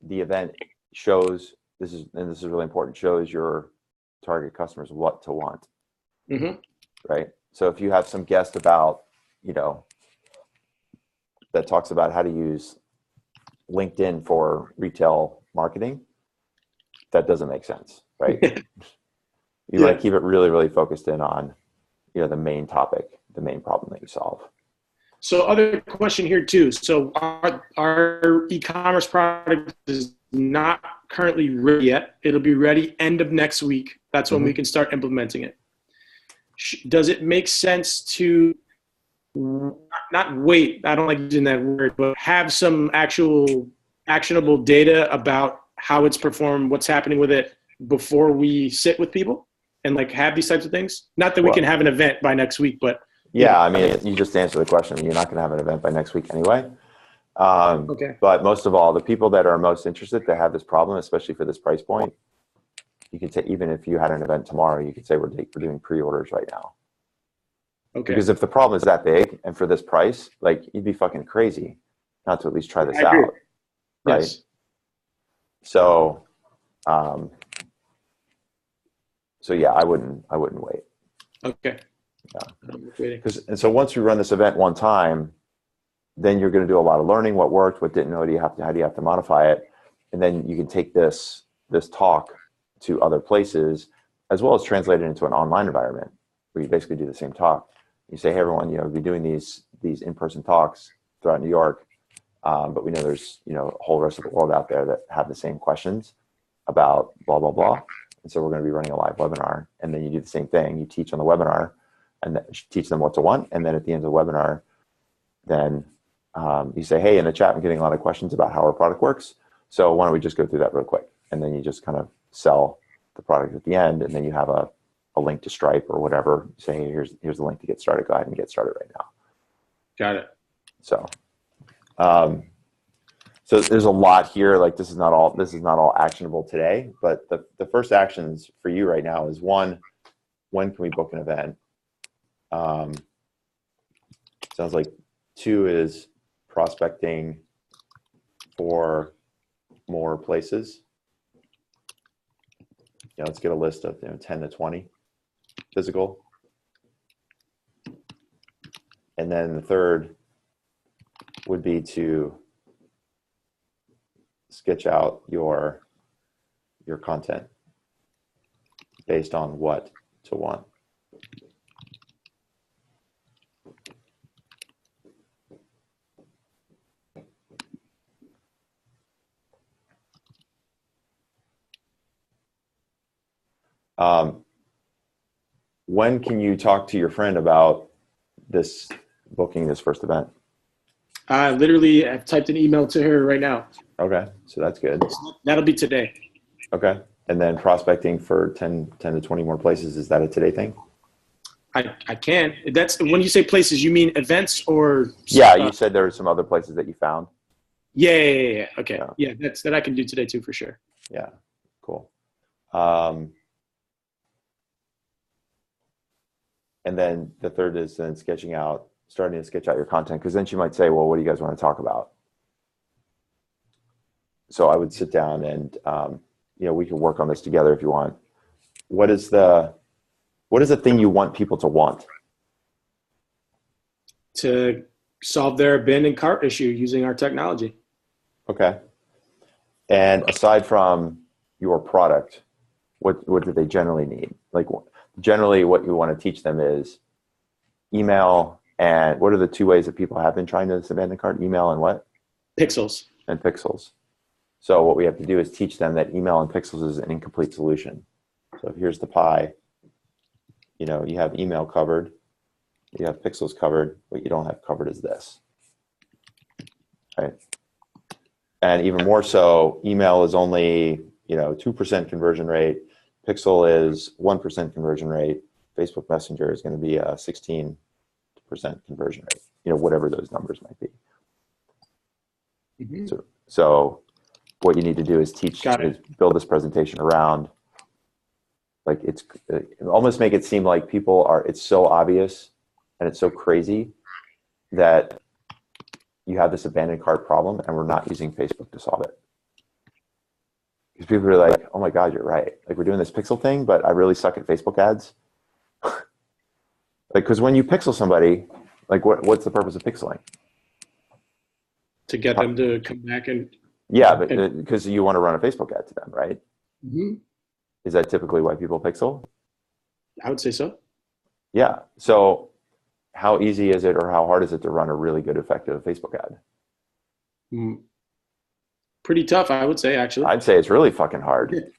the event shows, this is really important, shows your target customers what to want. Mm-hmm. Right? So if you have some guest about, that talks about how to use LinkedIn for retail marketing, that doesn't make sense, right? You want to keep it really, really focused in on, the main topic, the main problem that you solve. So other question here too. So our e-commerce product is not currently ready yet. It'll be ready end of next week. That's when we can start implementing it. Does it make sense to not wait, I don't like using that word, but have some actual actionable data about how it's performed, what's happening with it before we sit with people and like have these types of things? Not that we can have an event by next week, but Yeah, I mean, you just answer the question. You're not going to have an event by next week anyway. Okay. But most of all, the people that are most interested that have this problem, especially for this price point, you could say, even if you had an event tomorrow, you could say we're doing pre-orders right now. Okay. Because if the problem is that big and for this price, like you'd be fucking crazy not to at least try this I agree. out. Right. Yes. So, so yeah, I wouldn't wait. Okay. Yeah. And so once we run this event one time, then you're going to do a lot of learning, what worked, what didn't, how do you have to modify it. And then you can take this talk to other places, as well as translate it into an online environment where you basically do the same talk. You say, hey, everyone, we'll be doing these in-person talks throughout New York, but we know there's, a whole rest of the world out there that have the same questions about blah, blah, blah. And so we're going to be running a live webinar. And then you do the same thing. You teach on the webinar and then teach them what to want. And then at the end of the webinar, then you say, hey, in the chat, I'm getting a lot of questions about how our product works. So why don't we just go through that real quick? And then you just kind of sell the product at the end. And then you have a link to Stripe or whatever. Say, hey, here's the link to get started. Go ahead and get started right now. Got it. So, so there's a lot here. Like this is not all actionable today, but the first actions for you right now is one, when can we book an event? Sounds like two is prospecting for more places. Let's get a list of 10 to 20 physical. And then the third would be to sketch out your content based on what to want. When can you talk to your friend about booking this first event? Literally, I've typed an email to her right now. Okay, so that's good. That'll be today. Okay, and then prospecting for 10 to 20 more places, is that a today thing? I can. That's when you say places, you mean events or? Yeah, you said there were some other places that you found. Yeah. Okay. Yeah, that I can do today too for sure. Yeah, cool. And then the third is then starting to sketch out your content, because then she might say, well, what do you guys want to talk about? So I would sit down and, we can work on this together if you want. What is the thing you want people to want? To solve their bin and cart issue using our technology. Okay. And aside from your product, what do they generally need? Like generally what you want to teach them is email, and what are the two ways that people have been trying to abandon cart? Email and what? Pixels. And pixels. So what we have to do is teach them that email and pixels is an incomplete solution. So here's the pie. You have email covered, you have pixels covered, what you don't have covered is this. Right? And even more so, email is only 2% conversion rate. Pixel is 1% conversion rate. Facebook Messenger is going to be a 16% conversion rate. Whatever those numbers might be. Mm-hmm. So what you need to do is build this presentation around, like almost make it seem like it's so obvious and it's so crazy that you have this abandoned cart problem and we're not using Facebook to solve it. Because people are like, oh my God, you're right. Like we're doing this pixel thing, but I really suck at Facebook ads. Because when you pixel somebody, like what's the purpose of pixeling? To get them to come back and... Yeah, but because you want to run a Facebook ad to them, right? Mm-hmm. Is that typically why people pixel? I would say so. Yeah. So how easy is it or how hard is it to run a really good, effective Facebook ad? Pretty tough, I would say, actually. I'd say it's really fucking hard.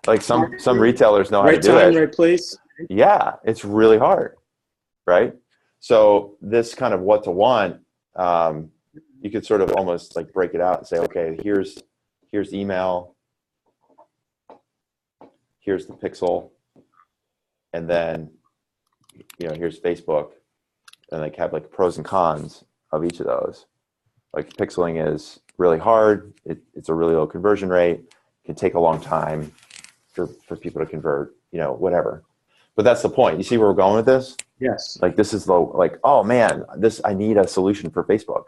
Like some retailers know how to do it. Right time, right place. Yeah, it's really hard, right? So this kind of what to want, you could sort of almost like break it out and say, okay, here's email, here's the pixel, and then here's Facebook, and like have like pros and cons of each of those. Like pixeling is really hard. It's a really low conversion rate. It can take a long time for people to convert, whatever. But that's the point. You see where we're going with this? Yes. Like this is like, oh man, I need a solution for Facebook.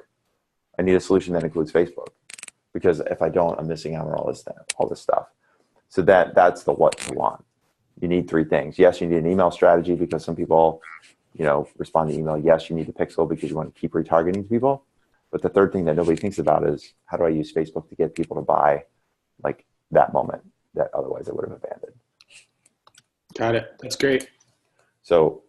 I need a solution that includes Facebook, because if I don't, I'm missing out on all this stuff. So that's the what you want. You need three things. Yes, you need an email strategy because some people, respond to email. Yes, you need the pixel because you want to keep retargeting people. But the third thing that nobody thinks about is how do I use Facebook to get people to buy like that moment that otherwise I would have abandoned. Got it. That's great. So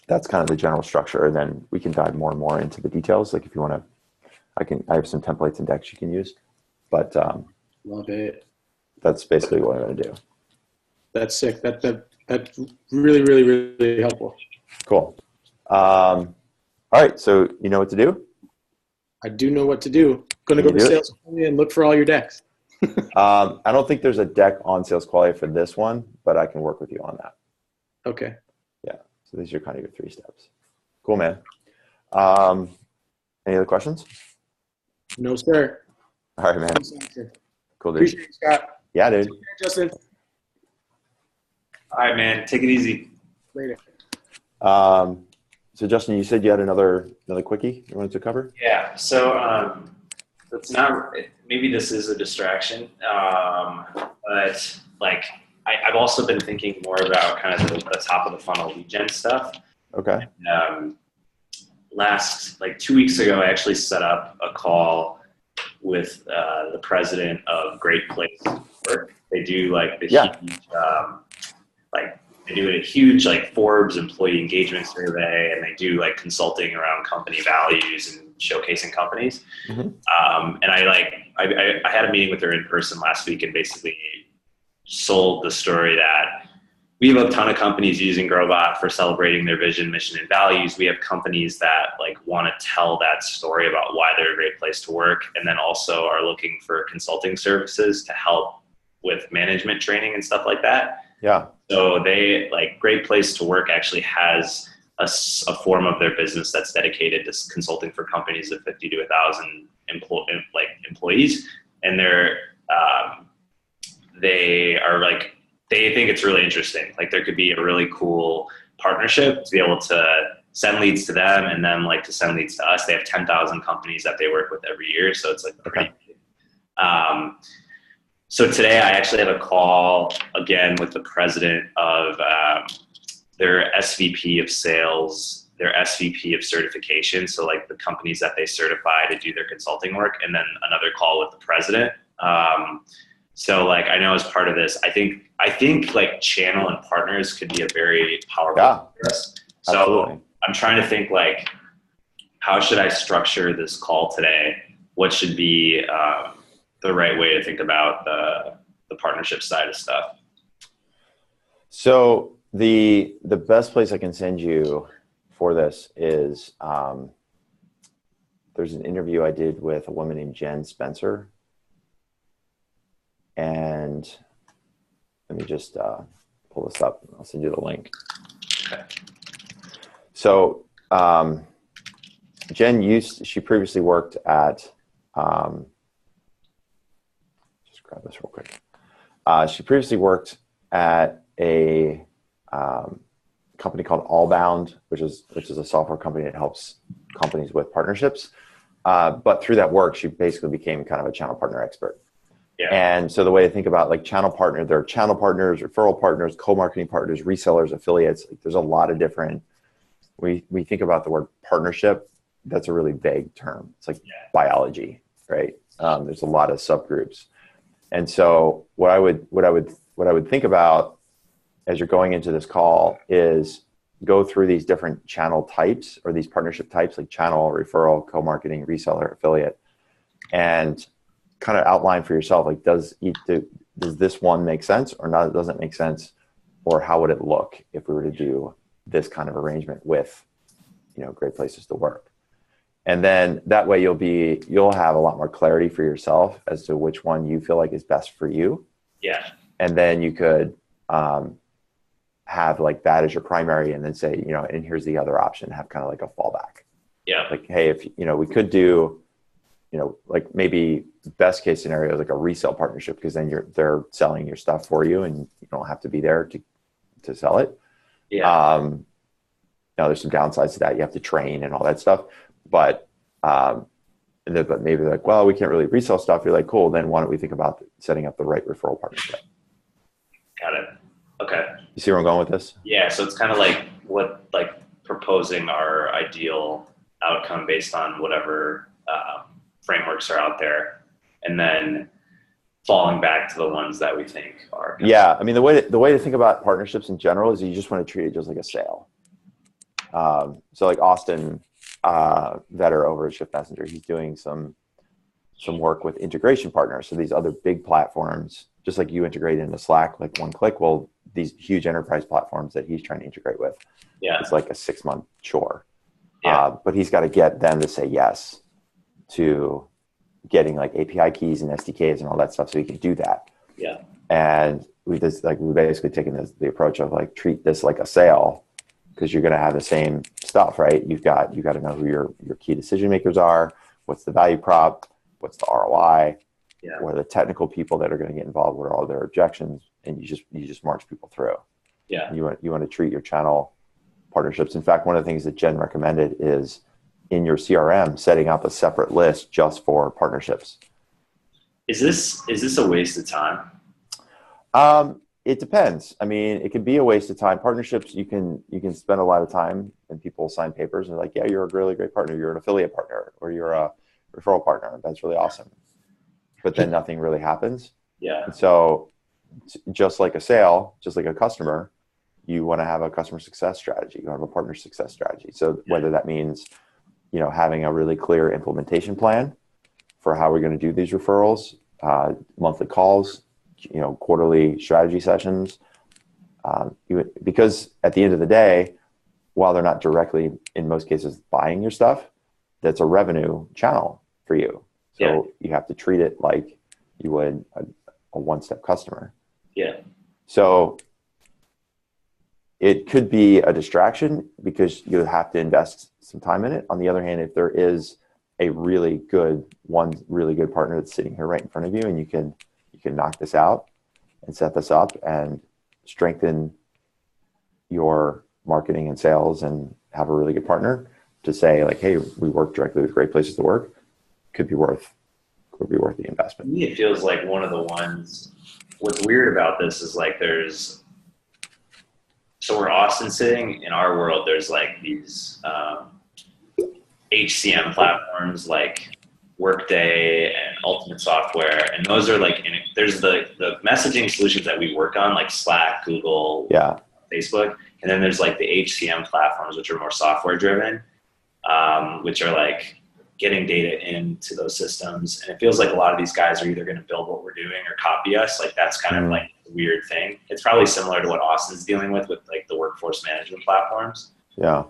that's kind of the general structure. And then we can dive more and more into the details. Like if you want to, I have some templates and decks you can use, but love it. That's basically what I'm going to do. That's sick. That's really, really, really helpful. Cool. All right. So you know what to do? I do know what to do. Going to go to Sales Quality and look for all your decks. I don't think there's a deck on Sales Quality for this one, but I can work with you on that. Okay. Yeah. So these are kind of your 3 steps. Cool, man. Any other questions? No, sir. All right, man. Cool, dude. Appreciate it, Scott. Yeah, dude. Justin. All right, man. Take it easy. Later. So Justin, you said you had another quickie you wanted to cover? Yeah. So it's not. Maybe this is a distraction, but like I've also been thinking more about kind of the top of the funnel lead gen stuff. Okay. And, last 2 weeks ago, I actually set up a call with the president of Great Place to Work. They do a huge Forbes employee engagement survey, and they do consulting around company values and showcasing companies. Mm-hmm. And I had a meeting with her in person last week and basically sold the story that we have a ton of companies using Growbot for celebrating their vision, mission, and values. We have companies that want to tell that story about why they're a great place to work, and then also are looking for consulting services to help with management training and stuff like that. Yeah. So they Great Place to Work actually has a form of their business that's dedicated to consulting for companies of 50 to 1,000 employees, and they think it's really interesting. There could be a really cool partnership to be able to send leads to them and then to send leads to us. They have 10,000 companies that they work with every year, so it's pretty big. So today I actually have a call again with the president of their SVP of sales, their SVP of certification. So the companies that they certify to do their consulting work, and then another call with the president. So I know as part of this, I think channel and partners could be a very powerful for us. So absolutely. I'm trying to think how should I structure this call today? What should be the right way to think about the partnership side of stuff? So the best place I can send you for this is there's an interview I did with a woman named Jen Spencer. And let me just pull this up. I'll send you the link. Okay. So Jen she previously worked at, just grab this real quick. She previously worked at a company called Allbound, which is a software company that helps companies with partnerships. But through that work, she basically became kind of a channel partner expert. Yeah. And so the way to think about channel partner, there are channel partners, referral partners, co-marketing partners, resellers, affiliates. There's a lot of different, we think about the word partnership. That's a really vague term. It's biology, right? There's a lot of subgroups. And so what I would think about as you're going into this call is go through these different channel types or these partnership types, like channel, referral, co-marketing, reseller, affiliate, and kind of outline for yourself, does this one make sense or not? Does it make sense? Or how would it look if we were to do this kind of arrangement with, Great Places to Work? And then that way you'll have a lot more clarity for yourself as to which one you feel like is best for you. Yeah. And then you could have like that as your primary, and then say, you know, and here's the other option, have kind of like a fallback. Yeah. Like, hey, if, you know, we could do, you know, like maybe best case scenario, like a resale partnership, because then they're selling your stuff for you and you don't have to be there to sell it. Yeah. Now there's some downsides to that. You have to train and all that stuff, but maybe they're like, well, we can't really resell stuff. You're like, cool. Then why don't we think about setting up the right referral partnership? Got it. Okay. You see where I'm going with this? Yeah. So it's kind of like proposing our ideal outcome based on whatever frameworks are out there, and then falling back to the ones that we think are. Yeah. I mean, the way to think about partnerships in general is you just want to treat it just like a sale. So like Austin Vetter over at Shift Messenger, he's doing some work with integration partners. So these other big platforms, just like you integrate into Slack, like one click, well, these huge enterprise platforms that he's trying to integrate with, it's like a 6-month chore. But he's got to get them to say yes to getting like API keys and SDKs and all that stuff so he can do that. Yeah. And we basically taken the approach of like, treat this like a sale, because you're going to have the same stuff, right? You got to know who your key decision makers are. What's the value prop? What's the ROI? Yeah. What are the technical people that are going to get involved? What are all their objections? And you just march people through. Yeah. You want to treat your channel partnerships. In fact, one of the things that Jen recommended is in your CRM, setting up a separate list just for partnerships. Is this a waste of time? It depends. I mean, it could be a waste of time. Partnerships, you can spend a lot of time and people sign papers and they're like, yeah, you're a really great partner. You're an affiliate partner or you're a referral partner. That's really awesome. But then nothing really happens. Yeah. And so just like a sale, just like a customer, you want to have a customer success strategy. You have a partner success strategy. So whether that means, you know, having a really clear implementation plan for how we're going to do these referrals, monthly calls, you know, quarterly strategy sessions, because at the end of the day, while they're not directly, in most cases, buying your stuff, that's a revenue channel for you. So you have to treat it like you would a one-step customer. Yeah. So it could be a distraction because you have to invest some time in it. On the other hand, if there is a really good partner that's sitting here right in front of you, and you can knock this out and set this up and strengthen your marketing and sales and have a really good partner to say like, hey, we work directly with great places to work, could be worth the investment. To me, it feels like one of the ones, what's weird about this is like so where Austin's sitting in our world, there's like these HCM platforms like Workday and Ultimate Software, and those are like, there's the messaging solutions that we work on, like Slack, Google, Facebook, and then there's like the HCM platforms, which are more software driven, which are like getting data into those systems. And it feels like a lot of these guys are either going to build what we're doing or copy us. Like that's kind of like a weird thing. It's probably similar to what Austin's dealing with like the workforce management platforms. Yeah.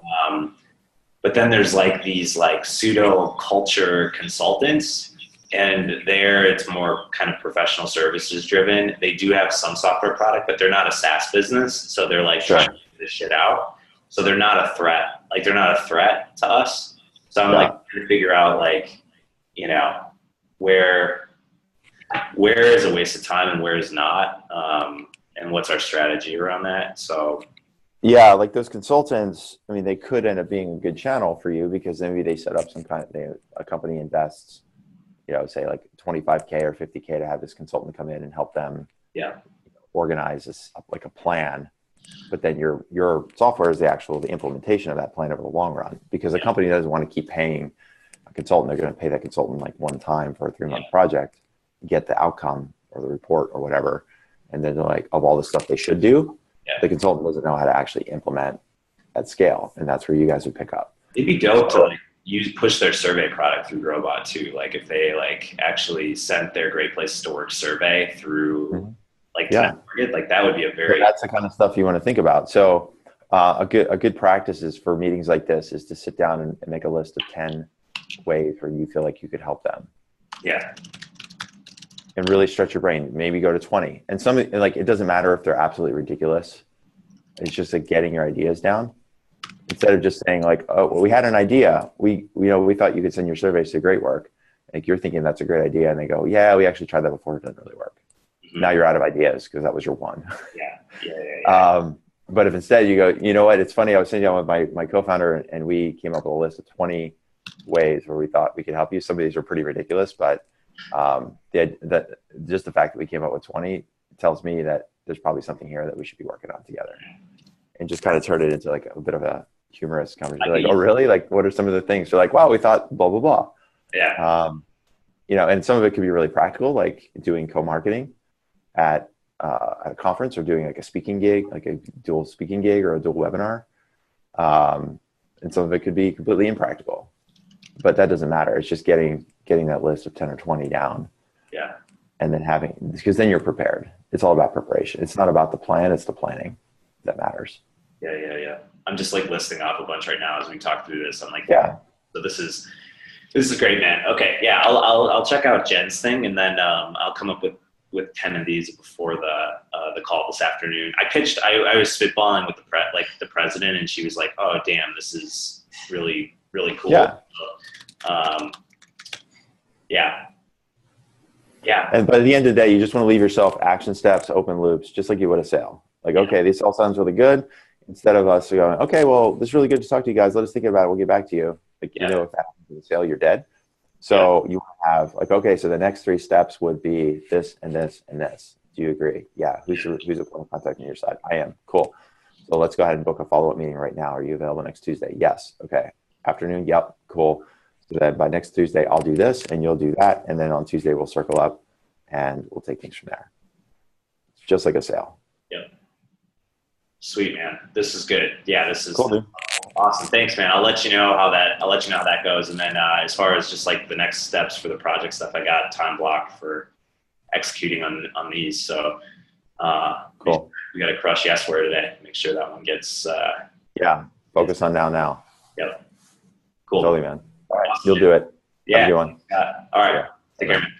But then there's like these like pseudo culture consultants, and it's more kind of professional services driven. They do have some software product, but they're not a SaaS business. So they're like trying to figure this shit out. So they're not a threat. Like they're not a threat to us. So I'm like trying to figure out like, you know, where is a waste of time and where is not, and what's our strategy around that. So yeah, like those consultants, I mean, they could end up being a good channel for you because maybe they set up a company invests, you know, say like $25K or $50K to have this consultant come in and help them organize this like a plan. But then your software is the implementation of that plan over the long run, because a company doesn't want to keep paying a consultant. They're going to pay that consultant like one time for a 3-month project, get the outcome or the report or whatever. And then they're like, of all the stuff they should do, the consultant doesn't know how to actually implement at scale. And that's where you guys would pick up. It'd be dope to like push their survey product through Growbot too. Like if they like actually sent their Great Places to Work survey through like Target, like that would be that's the kind of stuff you want to think about. So a good practice is for meetings like this is to sit down and make a list of 10 ways where you feel like you could help them. Yeah. And really stretch your brain. Maybe go to 20. And some, like, it doesn't matter if they're absolutely ridiculous. It's just like getting your ideas down instead of just saying like, oh, well, we had an idea. We thought you could send your surveys to Great Work. Like you're thinking that's a great idea. And they go, yeah, we actually tried that before. It didn't really work. Mm-hmm. Now you're out of ideas because that was your one. Yeah. But if instead you go, you know what, it's funny. I was sitting down with my co-founder and we came up with a list of 20 ways where we thought we could help you. Some of these are pretty ridiculous, but just the fact that we came up with 20 tells me that there's probably something here that we should be working on together, and just kind of turn it into like a bit of a humorous conversation. Like, oh, really? Like, what are some of the things? You're like, wow, we thought blah, blah, blah. Yeah. And some of it could be really practical, like doing co-marketing at a conference or doing like a speaking gig, like a dual speaking gig or a dual webinar. And some of it could be completely impractical, but that doesn't matter. It's just getting that list of 10 or 20 down. Yeah. And then because then you're prepared. It's all about preparation. It's not about the plan. It's the planning that matters. Yeah. I'm just like listing off a bunch right now as we talk through this. I'm like, yeah. So this is great, man. Okay. Yeah. I'll check out Jen's thing and then I'll come up with 10 of these before the call this afternoon. I was spitballing with the president and she was like, oh damn, this is really, really cool. Yeah. Yeah. And by the end of the day, you just want to leave yourself action steps, open loops, just like you would a sale. Like, okay, this all sounds really good. Instead of us going, okay, well, this is really good to talk to you guys. Let us think about it. We'll get back to you. Like, if that happens in the sale, you're dead. So you have like, okay, so the next 3 steps would be this and this and this. Do you agree? Yeah. Who's a point of contact on your side? I am. Cool. So let's go ahead and book a follow-up meeting right now. Are you available next Tuesday? Yes. Okay. Afternoon. Yep. Cool. So then by next Tuesday, I'll do this and you'll do that. And then on Tuesday, we'll circle up and we'll take things from there. It's just like a sale. Yep. Sweet, man. This is good. Yeah, this is cool, dude. Awesome. Thanks, man. I'll let you know how that goes. And then as far as just like the next steps for the project stuff, I got time blocked for executing on these. So cool. We got to crush yes word today. Make sure that one gets focus on now. Yep. Cool. Totally, man. All right. You'll do it. Yeah. Have a good one. All right. Take care, man.